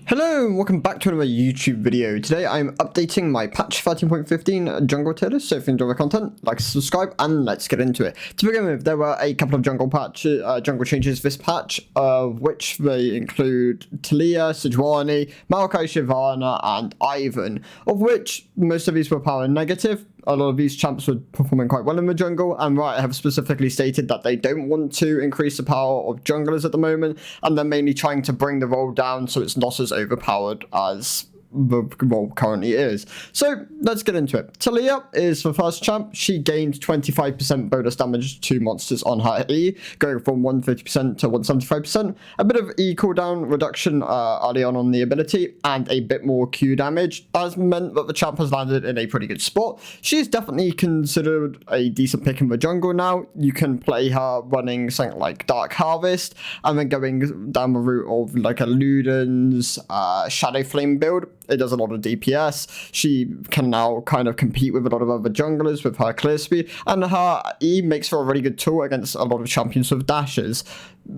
Hello and welcome back to another YouTube video. Today I'm updating my patch 13.15 jungle tier list, so if you enjoy the content, like, subscribe, and let's get into it. To begin with, there were a couple of jungle changes this patch, of which they include Talia, Sejuani, Maokai, Shyvana, and Ivan, of which most of these were power negative. A lot of these champs were performing quite well in the jungle, and Riot have specifically stated that they don't want to increase the power of junglers at the moment, and they're mainly trying to bring the role down so it's not as overpowered as the role currently is. So let's get into it. Talia is the first champ. She gained 25% bonus damage to monsters on her E, going from 150% to 175%. A bit of E cooldown reduction early on the ability, and a bit more Q damage has meant that the champ has landed in a pretty good spot. She's definitely considered a decent pick in the jungle now. You can play her running something like Dark Harvest, and then going down the route of like a Luden's Shadow Flame build. It does a lot of DPS. She can now kind of compete with a lot of other junglers with her clear speed, and her E makes for a really good tool against a lot of champions with dashes.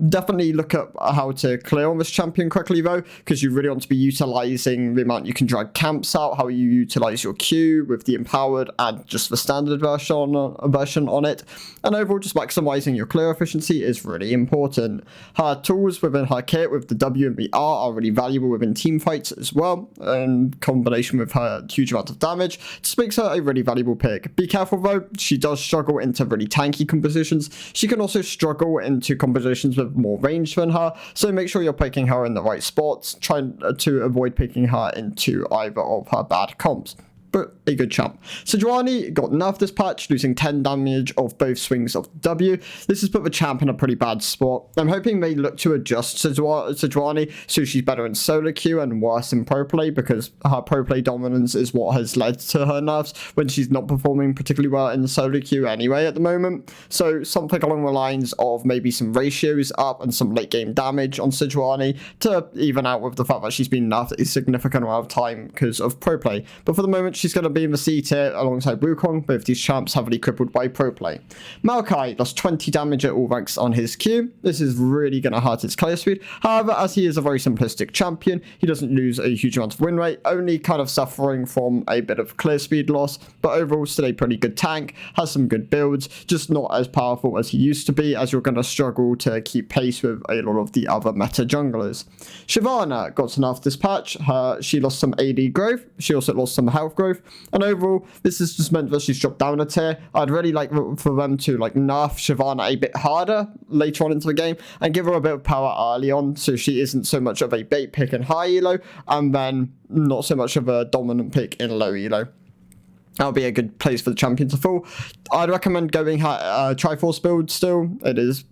Definitely look at how to clear on this champion correctly though, because you really want to be utilizing the amount you can drag camps out, how you utilize your Q with the empowered and just the standard version on it, and overall just maximizing your clear efficiency is really important. Her tools within her kit with the W and the R are really valuable within team fights as well, in combination with her huge amount of damage. Just makes her a really valuable pick. Be careful though, she does struggle into really tanky compositions. She can also struggle into compositions with more range than her, so make sure you're picking her in the right spots. Try to avoid picking her into either of her bad comps, but a good champ. Sejuani got nerfed this patch, losing 10 damage of both swings of W. This has put the champ in a pretty bad spot. I'm hoping they look to adjust Sejuani so she's better in solo queue and worse in pro play, because her pro play dominance is what has led to her nerfs when she's not performing particularly well in the solo queue anyway at the moment. So something along the lines of maybe some ratios up and some late game damage on Sejuani to even out with the fact that she's been nerfed a significant amount of time because of pro play. But for the moment, she's going to be in the C tier alongside Wukong, both these champs heavily crippled by pro play. Maokai lost 20 damage at all ranks on his Q. This is really going to hurt his clear speed. However, as he is a very simplistic champion, he doesn't lose a huge amount of win rate, only kind of suffering from a bit of clear speed loss, but overall still a pretty good tank, has some good builds, just not as powerful as he used to be, as you're going to struggle to keep pace with a lot of the other meta junglers. Shyvana got nerfed this patch. She lost some AD growth, she also lost some health growth, and overall this has just meant that she's dropped down a tier. I'd really like for them to nerf Shyvana a bit harder later on into the game and give her a bit of power early on, so she isn't so much of a bait pick in high elo and then not so much of a dominant pick in low elo. That'll be a good place for the champion to fall. I'd recommend going her Triforce build still. It is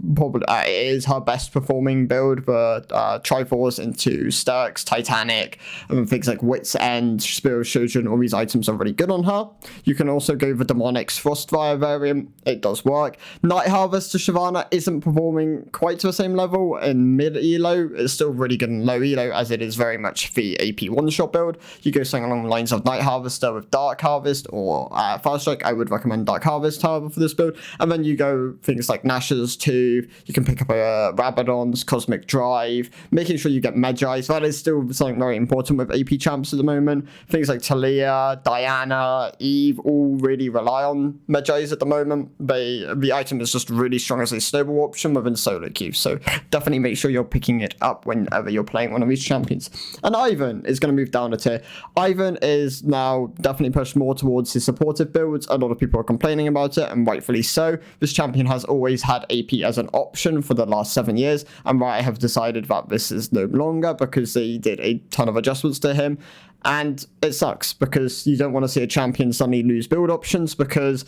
her best performing build, but Triforce into Sterx, Titanic, and things like Wit's End, Spear of Shojin, all these items are really good on her. You can also go the Demonix Frostfire variant. It does work. Night Harvest to Shyvana isn't performing quite to the same level in mid elo. It's still really good in low elo, as it is very much the AP one-shot build. You go something along the lines of Night Harvester with Dark Harvest, or Fire Strike. I would recommend Dark Harvest, however, for this build. And then you go things like Nash's too. You can pick up Rabadon's Cosmic Drive, making sure you get Medjais. That is still something very important with AP champs at the moment. Things like Talia, Diana, Eve all really rely on Medjais at the moment. The item is just really strong as a snowball option within solo queue, so definitely make sure you're picking it up whenever you're playing one of these champions. And Ivan is going to move down a tier. Ivan is now definitely pushed more towards his supportive builds. A lot of people are complaining about it, and rightfully so. This champion has always had AP as an option for the last 7 years, and Riot have decided that this is no longer, because they did a ton of adjustments to him, and it sucks because you don't want to see a champion suddenly lose build options because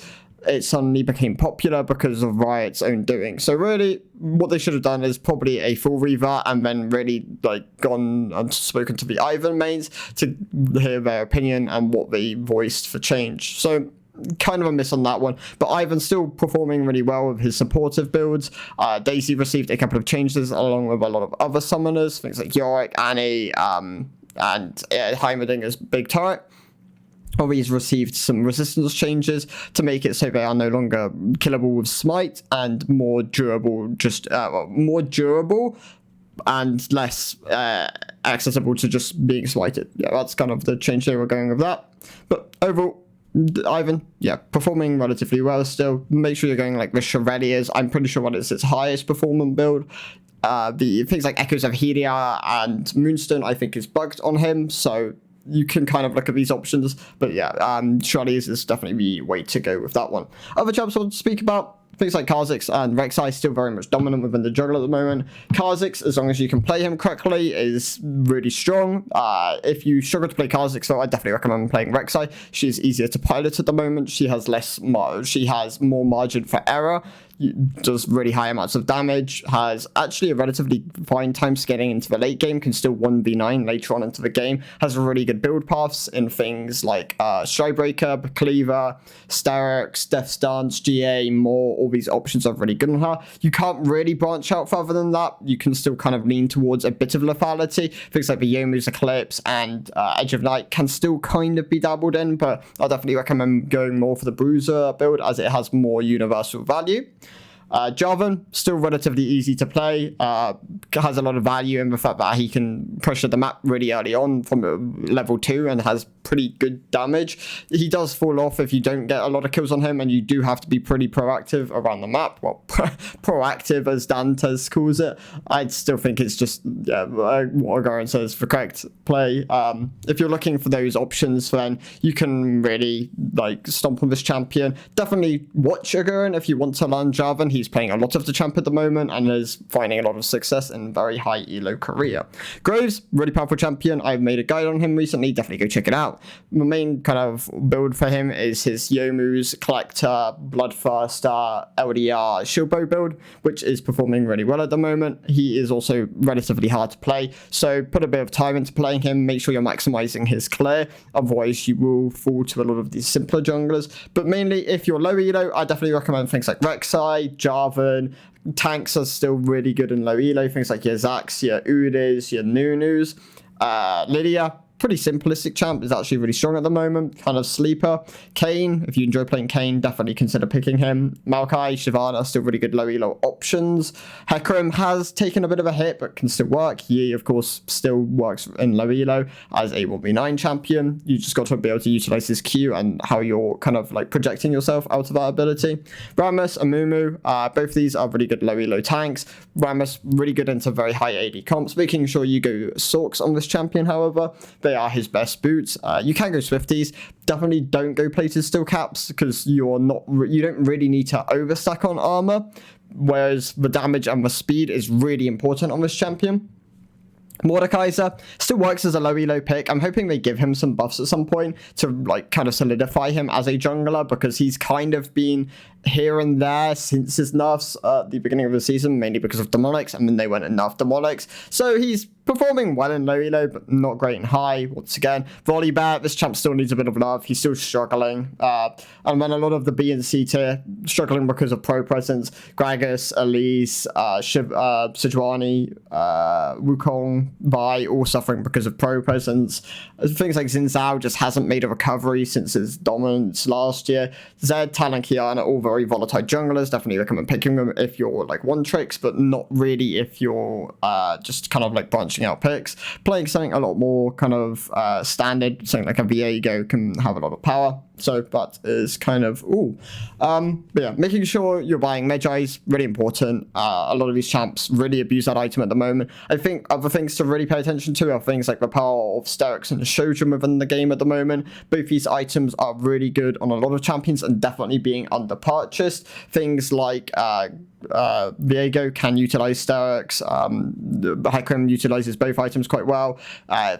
it suddenly became popular because of Riot's own doing. So really, what they should have done is probably a full revert, and then really gone and spoken to the Ivan mains to hear their opinion and what they voiced for change. So kind of a miss on that one, but Ivan's still performing really well with his supportive builds. Daisy received a couple of changes along with a lot of other summoners, things like Yorick, Annie, and Heimerdinger's big turret. Or he's received some resistance changes to make it so they are no longer killable with smite and more durable, and less accessible to just being slighted. Yeah, that's kind of the change they were going with that. But overall, Ivan, yeah, performing relatively well still. Make sure you're going like the Chevaliers. I'm pretty sure what is its highest performing build. The things like Echoes of Helia and Moonstone, I think, is bugged on him, so you can kind of look at these options. But yeah, Chevaliers is definitely the way to go with that one. Other champs I want to speak about, things like Kha'Zix and Rek'Sai still very much dominant within the jungle at the moment. Kha'Zix, as long as you can play him correctly, is really strong. If you struggle to play Kha'Zix, though, I definitely recommend playing Rek'Sai. She's easier to pilot at the moment. She has more margin for error. Does really high amounts of damage, has actually a relatively fine time getting into the late game, can still 1v9 later on into the game, has really good build paths in things like Stridebreaker, Cleaver, Sterex, Death Stance, GA, more. All these options are really good on her. You can't really branch out further than that. You can still kind of lean towards a bit of lethality. Things like the Yomu's Eclipse and Edge of Night can still kind of be dabbled in, but I definitely recommend going more for the Bruiser build as it has more universal value. Jarvan, still relatively easy to play, has a lot of value in the fact that he can pressure the map really early on from level 2 and has pretty good damage. He does fall off if you don't get a lot of kills on him, and you do have to be pretty proactive around the map. Well, proactive as Dantes calls it. I'd still think it's just, yeah, what Agaran says, the correct play. If you're looking for those options, then you can really like stomp on this champion. Definitely watch Agaran if you want to learn Jarvan. He's playing a lot of the champ at the moment and is finding a lot of success in very high elo career. Groves, really powerful champion. I've made a guide on him recently. Definitely go check it out. The main kind of build for him is his Yomu's Collector, Bloodthirster, LDR, Shieldbow build, which is performing really well at the moment. He is also relatively hard to play, so put a bit of time into playing him. Make sure you're maximizing his clear, otherwise you will fall to a lot of these simpler junglers. But mainly, if you're low elo, I definitely recommend things like Rek'Sai, Jarvan. Tanks are still really good in low elo, things like your Zax, your Udis, your Nunus. Lydia, pretty simplistic champ, is actually really strong at the moment, kind of sleeper. Kayn, if you enjoy playing Kayn, definitely consider picking him. Maokai, Shyvana, still really good low elo options. Hecarim has taken a bit of a hit, but can still work. Yi, of course, still works in low elo as a 1v9 champion. You just got to be able to utilize his Q and how you're kind of like projecting yourself out of that ability. Rammus and Mumu, both these are really good low elo tanks. Rammus, really good into very high AD comps, making sure you go Sorks on this champion, however. They are his best boots. You can go Swifties. Definitely don't go plated steel caps because you don't really need to overstack on armor, whereas the damage and the speed is really important on this champion. Mordekaiser still works as a low elo pick. I'm hoping they give him some buffs at some point to like kind of solidify him as a jungler, because he's kind of been here and there since his nerfs at the beginning of the season, mainly because of Demonics, and then they went and nerfed Demonics. So he's performing well in low elo, but not great in high. Once again, Volibear, this champ still needs a bit of love. He's still struggling. And then a lot of the B and C tier struggling because of pro presence. Gragas, Elise, Sejuani, Wukong, Vi, all suffering because of pro presence. Things like Xin Zhao just hasn't made a recovery since his dominance last year. Zed, Talon, Kiana, all very volatile junglers. Definitely recommend picking them if you're like one tricks, but not really if you're just kind of like branching out picks. Playing something a lot more kind of standard, something like a Viego can have a lot of power. So that is kind of, but yeah, making sure you're buying Magi is really important. A lot of these champs really abuse that item at the moment. I think other things to really pay attention to are things like the power of Sterex and Shojin within the game at the moment. Both these items are really good on a lot of champions and definitely being under purchased. Things like Viego can utilize Sterex. Hecarim utilizes both items quite well.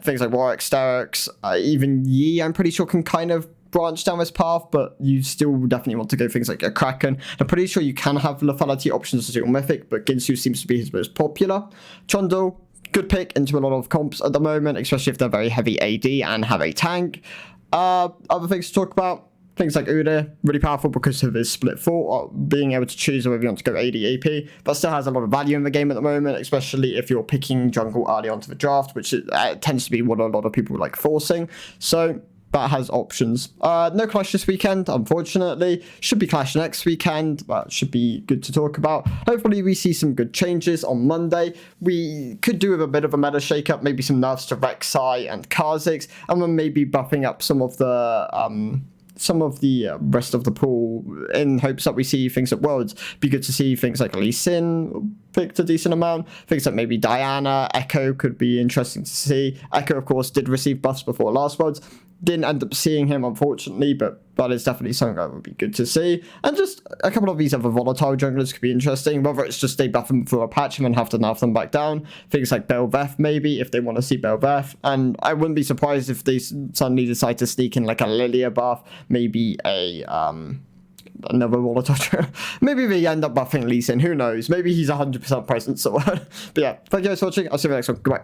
Things like Warwick, Sterex, even Yi, I'm pretty sure can kind of branch down this path, but you still definitely want to go things like a Kraken. I'm pretty sure you can have lethality options as your mythic, but Ginsu seems to be his most popular. Chondel, good pick into a lot of comps at the moment, especially if they're very heavy AD and have a tank. Other things to talk about, things like Udyr, really powerful because of his split fort, being able to choose whether you want to go AD, AP, but still has a lot of value in the game at the moment, especially if you're picking jungle early onto the draft, which tends to be what a lot of people like forcing. So that has options. No Clash this weekend, unfortunately. Should be Clash next weekend, but should be good to talk about. Hopefully we see some good changes on Monday. We could do with a bit of a meta shakeup, maybe some nerfs to Rek'Sai and Kha'Zix, and then maybe buffing up some of the rest of the pool in hopes that we see things at Worlds. Be good to see things like Lee Sin picked a decent amount. Things like maybe Diana, Echo could be interesting to see. Echo, of course, did receive buffs before last Worlds. Didn't end up seeing him, unfortunately, but it's definitely something that would be good to see. And just a couple of these other volatile junglers could be interesting, whether it's just they buff them for a patch and then have to nerf them back down. Things like Bel'Veth, maybe, if they want to see Bel'Veth. And I wouldn't be surprised if they suddenly decide to sneak in like a Lilia buff, maybe another volatile. Maybe they end up buffing Lee Sin, who knows? Maybe he's 100% present, so but yeah, thank you guys for watching. I'll see you in the next one. Goodbye.